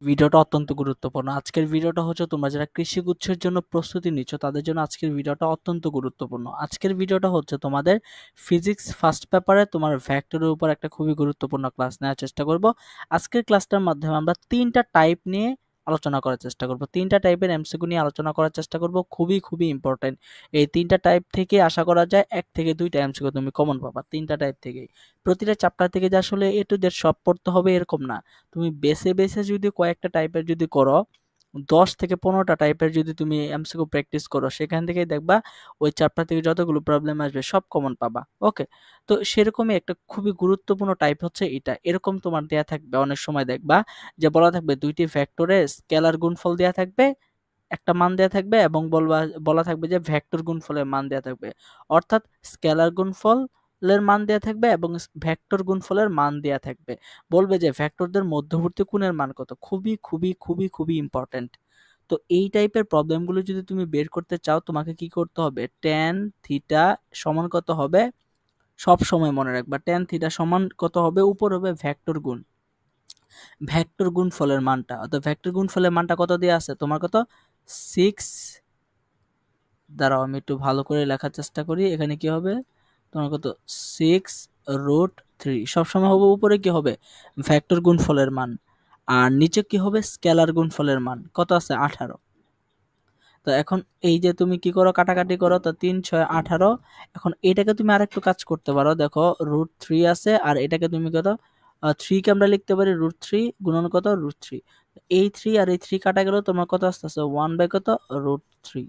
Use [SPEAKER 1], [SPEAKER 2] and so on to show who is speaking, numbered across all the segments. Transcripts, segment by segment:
[SPEAKER 1] ভিডিওটা অত্যন্ত গুরুত্বপূর্ণ। আজকের ভিডিওটা হচ্ছে তোমরা যারা কৃষি গুচ্ছের জন্য প্রস্তুতি নিচ্ছ তাদের জন্য আজকের ভিডিওটা অত্যন্ত গুরুত্বপূর্ণ। আজকের ভিডিওটা হচ্ছে তোমাদের ফিজিক্স ফার্স্ট পেপারে তোমার ভেক্টরের উপর একটা খুবই গুরুত্বপূর্ণ ক্লাস নেওয়ার চেষ্টা করব। আজকের ক্লাসটার মাধ্যমে আমরা 3টা টাইপ নিয়ে আলোচনা করার চেষ্টা করব। 3টা টাইপের এমসিকিউ নিয়ে আলোচনা করার চেষ্টা করব, খুবই খুবই ইম্পর্টেন্ট। এই 3টা টাইপ থেকে আশা করা যায় 1 থেকে 2টা এমসিকিউ তুমি কমন পাবা 3টা টাইপ থেকেই। প্রতিটা চ্যাপ্টার থেকে যে আসলে এ টু জেড সব পড়তে হবে এরকম না। তুমি বেছে বেছে যদি কয়েকটা টাইপের যদি করো, 10 থেকে 15টা টাইপের যদি তুমি এমসিকিউ প্র্যাকটিস করো, সেখান থেকে দেখবা ওই চ্যাপ্টার থেকে যতগুলো প্রবলেম আসবে সব কমন পাবা। ওকে, তো সেরকমই একটা খুবই গুরুত্বপূর্ণ টাইপ হচ্ছে এটা। এরকম তোমার দেয়া থাকবে, অনেক সময় দেখবা যে বলা থাকবে দুইটি ভেক্টরে স্কেলার গুণফল দেয়া থাকবে, একটা মান দেয়া থাকবে এবং বলা থাকবে যে ভেক্টর গুণফলের মান দেয়া থাকবে। অর্থাৎ স্কেলার গুণফলের মান দেয়া থাকবে এবং ভেক্টর গুণফলের মান দেয়া থাকবে। বলবে যে ভেক্টরদের মধ্যবর্তী কোণের মান কত। খুবই খুবই খুবই খুবই ইম্পর্টেন্ট। তো এই টাইপের প্রবলেমগুলো যদি তুমি বের করতে চাও, তোমাকে কি করতে হবে? ট্যান থিটা সমান কত হবে? সব সময় মনে রাখবা, ট্যান থিটা সমান কত হবে? উপর হবে ভেক্টর গুণ ভেক্টর গুণফলের মানটা। অর্থাৎ ভেক্টর গুণফলের মানটা কত দেয়া আছে তোমার? কত? 6। দাঁড়াও আমি একটু ভালো করে লেখার চেষ্টা করি। এখানে কি হবে তোমার? কত? 6√3। সবসময় হবে উপরে কি হবে? ভেক্টর গুণফলের মান, আর নিচে কি হবে? স্কেলার গুণফলের মান। কত আছে? 18। তো এখন এই যে তুমি কি করো, কাটাকাটি করো, তো 3 6 18। এখন এটাকে তুমি আরেকটু কাজ করতে পারো, দেখো √3 আছে আর এটাকে তুমি কত, 3 কে আমরা লিখতে পারি √3 গুণন কত? √3। এই 3 আর এই 3 কাটা গেল, তোমার কত আসতেছে? 1 বাই কত? √3।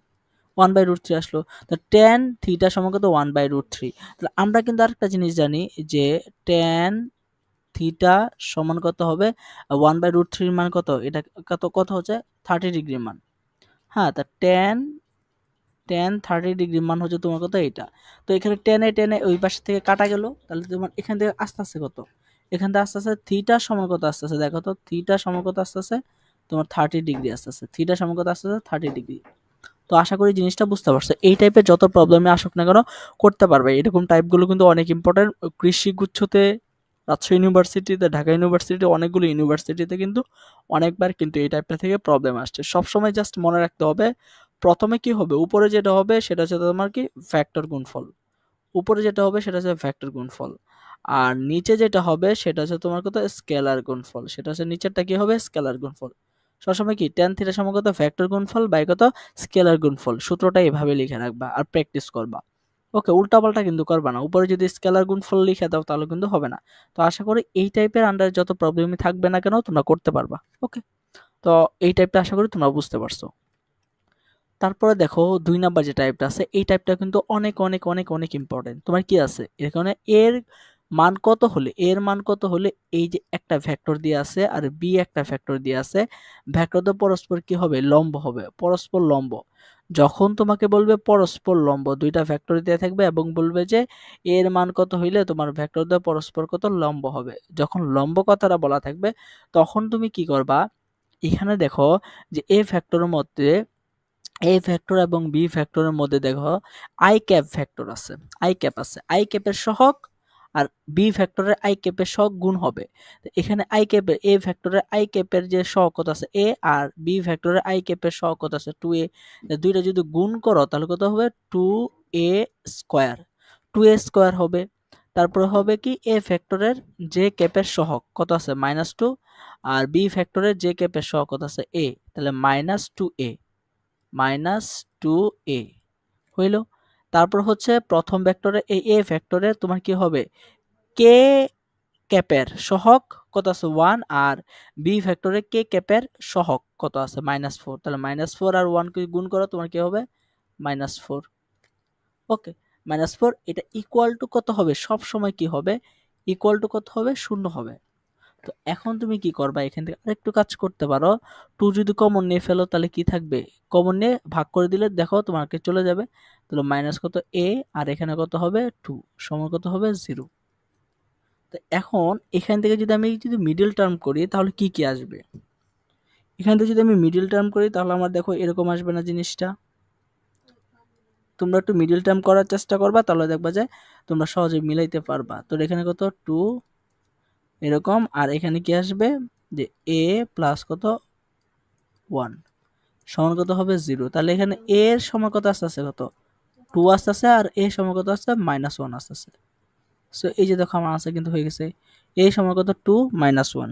[SPEAKER 1] 1/√3 আসলো। তো tan থিটা সমান কত? 1/√3। তাহলে আমরা কিন্তু আরেকটা জিনিস জানি যে tan থিটা সমান কত হবে? 1/√3 মান কত? এটা কত কত হচ্ছে? 30 ডিগ্রি মান। হ্যাঁ, তা tan 30 ডিগ্রি মান হচ্ছে তোমার কত? এটা। তো এখানে টেনে ওই পাশ থেকে কাটা গেল, তাহলে তোমার এখান থেকে আস্তে আস্তে কত? এখান থেকে আস্তে আস্তে থিটা সমান কত আস্তে আস্তে? দেখো তো থিটা সমান কত আস্তে আস্তে? তোমার 30 ডিগ্রি আস্তে আস্তে। থিটা সমান কত আস্তে আস্তে? 30 ডিগ্রি। তো আশা করি জিনিসটা বুঝতে পারছো। এই টাইপের যত প্রবলেমে আসুক না কেন করতে পারবে। এরকম টাইপগুলো কিন্তু অনেক ইম্পর্টেন্ট। কৃষি গুচ্ছতে, রাজশাহী ইউনিভার্সিটিতে, ঢাকা ইউনিভার্সিটিতে, অনেকগুলো ইউনিভার্সিটিতে কিন্তু অনেকবার কিন্তু এই টাইপটা থেকে প্রবলেম আসছে। সবসময় জাস্ট মনে রাখতে হবে, প্রথমে কি হবে? উপরে যেটা হবে সেটা হচ্ছে তোমার কি? ভেক্টর গুণফল। উপরে যেটা হবে সেটা হচ্ছে ভেক্টর গুণফল, আর নিচে যেটা হবে সেটা হচ্ছে তোমার কত? স্কেলার গুণফল। সেটা হচ্ছে নিচেরটা কি হবে? স্কেলার গুণফল। সবসময় কি tan থিটা সমান কত? ভেক্টর গুণফল বাই কত? স্কেলার গুণফল। সূত্রটা এভাবে লিখে রাখবা আর প্র্যাকটিস করবা। ওকে, উল্টাপাল্টা কিন্তু করবা না। উপরে যদি স্কেলার গুণফল লিখে দাও তাহলে কিন্তু হবে না। তো আশা করি এই টাইপের আন্ডারে যত প্রবলেমই থাকবে না কেন তোমরা করতে পারবা। ওকে, তো এই টাইপটা আশা করি তোমরা বুঝতে পারছো। তারপরে দেখো 2 নাম্বার যে টাইপটা আছে, এই টাইপটা কিন্তু অনেক অনেক অনেক অনেক ইম্পর্টেন্ট। তোমার কি আছে এখানে? এর মান কত হলে, এর মান কত হলে এই যে একটা ভেক্টর দিয়ে আছে আর বি একটা ভেক্টর দিয়ে আছে, ভেক্টর তো পরস্পর কি হবে? লম্ব হবে, পরস্পর লম্ব। যখন তোমাকে বলবে পরস্পর লম্ব, দুইটা ভেক্টর দিয়ে থাকবে এবং বলবে যে এর মান কত হইলে তোমার ভেক্টর দিয়ে পরস্পর কত লম্ব হবে, যখন লম্ব কথাটা বলা থাকবে তখন তুমি কি করবা? এখানে দেখো যে এ ভেক্টরের মধ্যে, এ ভেক্টর এবং বি ভেক্টরের মধ্যে দেখো আই ক্যাপ ভেক্টর আছে, আই ক্যাপ আছে। আই ক্যাপের সহগ আর বি ভেক্টরের আই ক্যাপের সহগ গুণ হবে। তো এখানে আই ক্যাপের, এ ভেক্টরের আই ক্যাপের যে সহগ কত আছে? এ, আর বি ভেক্টরের আই ক্যাপের সহগ কত আছে? 2a। দুইটা যদি গুণ করো তাহলে কত হবে? 2a square. 2a স্কয়ার হবে। তারপরে হবে কি? এ ভেক্টরের যে ক্যাপের সহগ কত আছে? -2। আর বি ভেক্টরের যে ক্যাপের সহগ কত আছে? a। তাহলে -2a, -2a হইল। তারপর হচ্ছে প্রথম ভেক্টরে, এই এ ভেক্টরে তোমার কি হবে? কে ক্যাপের সহগ কত আছে? 1। আর বি ভেক্টরে কে ক্যাপের সহগ কত আছে? -4। তাহলে -4 আর 1 কে গুণ করো, তোমার কি হবে? -4। ওকে, -4 এটা ইকুয়াল টু কত হবে? সব সময় কি হবে? ইকুয়াল টু কত হবে? 0 হবে। তো এখন তুমি কি করবা? এখান থেকে আরেকটু কাজ করতে পারো। 2 যদি কমন নিয়ে ফেলো তাহলে কি থাকবে? কমন নিয়ে ভাগ করে দিলে দেখো তোমাকে চলে যাবে। তাহলে মাইনাস কত? a, আর এখানে কত হবে? 2 সমান কত হবে? 0। তো এখন এখান থেকে যদি আমি মিডল টার্ম করি তাহলে কি কি আসবে? এখান থেকে যদি আমি মিডল টার্ম করি তাহলে আমার দেখো এরকম আসবে না জিনিসটা? তোমরা একটু মিডল টার্ম করার চেষ্টা করবা, তাহলে দেখবা যে তোমরা সহজে মিলাইতে পারবা। তো এখানে কত? 2 এরকম, আর এখানে কি আসবে? যে এ প্লাস কত 1 সমান কত হবে 0। তাহলে এখানে এ এর সমান কত আসতেছে কত 2 আসতেছে, আর এ সমান কত আসছে -1 আসতেছে। সো এই যে দেখো আমার আনসার কিন্তু হয়ে গেছে। এ সমান কত 2 - 1,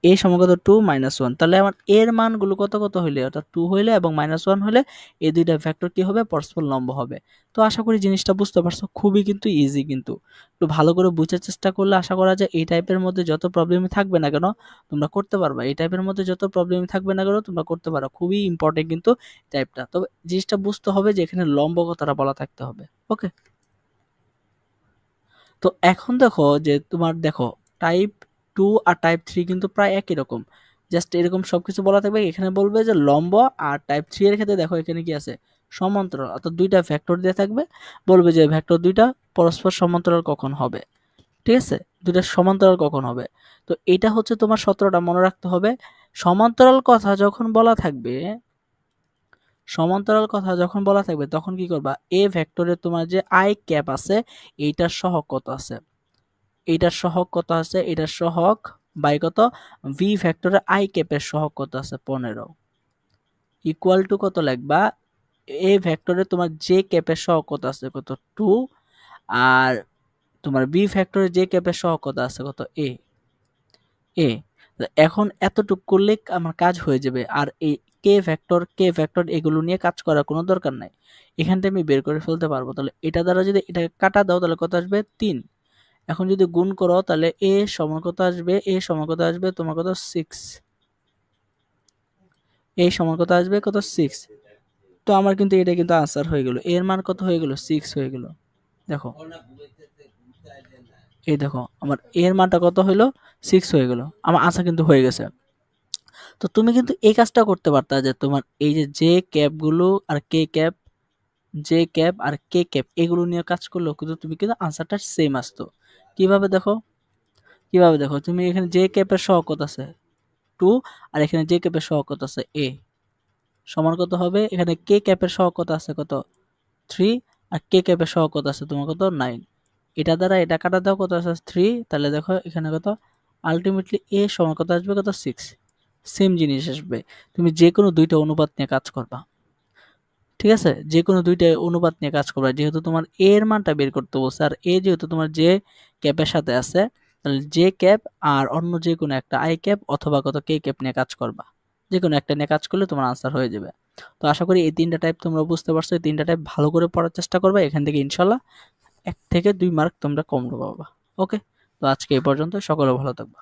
[SPEAKER 1] এ সমান কত 2 - 1। তাহলে আমার এর মানগুলো কত কত হইলে, অর্থাৎ 2 হইলে এবং -1 হলে এই দুইটা ভেক্টর কি হবে, পরস্পর লম্ব হবে। তো আশা করি জিনিসটা বুঝতে পারছো, খুবই কিন্তু ইজি। কিন্তু একটু ভালো করে বুঝার চেষ্টা করলে আশা করা যায় এই টাইপের মধ্যে যত প্রবলেমই থাকবে না কেন তোমরা করতে পারবা। এই টাইপের মধ্যে যত প্রবলেমই থাকবে না কেন তোমরা করতে পারো। খুবই ইম্পর্টেন্ট কিন্তু টাইপটা। তবে জিনিসটা বুঝতে হবে যে এখানে লম্ব কথাটা বলা থাকতে হবে। ওকে, তো এখন দেখো যে তোমার দেখো টাইপ 2 আর টাইপ 3 কিন্তু প্রায় একই রকম, জাস্ট এরকম সবকিছু বলা থাকবে। এখানে বলবে যে লম্ব, আর টাইপ 3 এর ক্ষেত্রে দেখো এখানে কি আছে, সমান্তরাল, অর্থাৎ দুইটা ভেক্টর দিয়ে থাকবে। বলবে যে ভেক্টর দুইটা পরস্পর সমান্তরাল কখন হবে, ঠিক আছে, দুইটা সমান্তরাল কখন হবে। তো এটা হচ্ছে তোমার সূত্রটা মনে রাখতে হবে। সমান্তরাল কথা যখন বলা থাকবে, সমান্তরাল কথা যখন বলা থাকবে তখন কি করবা, এ ভেক্টরে তোমার যে আই ক্যাপ আছে এইটার সহগ কত আছে, এইটার সহগ কত আছে, এটার সহগ বাই কত, ভি ভেক্টরে আই ক্যাপের সহগ কত আছে 15 ইকুয়াল টু কত লিখবা, এ ভেক্টরে তোমার জে ক্যাপের সহগ কত আছে কত 2, আর তোমার বি ভেক্টরে জে ক্যাপের সহগ কত আছে কত এ। এখন এতটুক করলে আমার কাজ হয়ে যাবে, আর এই কে ভেক্টর এগুলো নিয়ে কাজ করার কোনো দরকার নাই, এখান থেকে আমি বের করে ফেলতে পারবো। তাহলে এটা দ্বারা যদি এটাকে কাটা দাও তাহলে কত আসবে 3। এখন যদি গুণ করো তাহলে এ সমান কত আসবে, এ সমান কত আসবে তোমার কত 6, এ সমান কত আসবে কত 6। তো আমার কিন্তু এটা কিন্তু আনসার হয়ে গেল, এর মান কত হয়ে গেল 6 হয়ে গেল। দেখো এই দেখো আমার এর মানটা কত হইলো 6 হয়ে গেল, আমার আনসার কিন্তু হয়ে গেছে। তো তুমি কিন্তু এই কাজটা করতে পারতা যে তোমার এই যে জে ক্যাপ গুলো আর কে ক্যাপ, জে ক্যাপ আর কে ক্যাপ এগুলো নিয়ে কাজ করলেও কিন্তু তুমি কিন্তু আনসারটা সেম আসতো। কিভাবে দেখো, কিভাবে দেখো, তুমি এখানে জে ক্যাপের সহগ কত আছে 2, আর এখানে জে ক্যাপের সহগ কত আছে এ, সমান কত হবে, এখানে কে ক্যাপের সহগ কত আছে কত 3, আর কে ক্যাপের সহগ কত আছে তোমার কত 9। এটা দ্বারা এটা কাটা দাও কত আছে 3, তাহলে দেখো এখানে কত আলটিমেটলি এ সমান কত আসবে কত 6। সেম জিনিস আসবে, তুমি যে কোনো দুইটা অনুপাত নিয়ে কাজ করবা, ঠিক আছে, যে কোনো দুইটা অনুপাত নিয়ে কাজ করবা। যেহেতু তোমার এ এর মানটা বের করতে বলছে, আর এ যেহেতু তোমার যে ক্যাপের সাথে আছে, তাহলে জে ক্যাপ আর অন্য যে কোনো একটা আই ক্যাপ অথবা কত কে ক্যাপ নিয়ে কাজ করবা। যে কোনো একটা নিয়ে কাজ করলে তোমার আনসার হয়ে যাবে। তো আশা করি এই তিনটা টাইপ তোমরা বুঝতে পারছো। এই তিনটা টাইপ ভালো করে পড়ার চেষ্টা করবে, এখান থেকে ইনশাল্লাহ 1 থেকে 2 মার্ক তোমরা কম পাবা। ওকে, তো আজকে এই পর্যন্ত, সকলে ভালো থাকবা।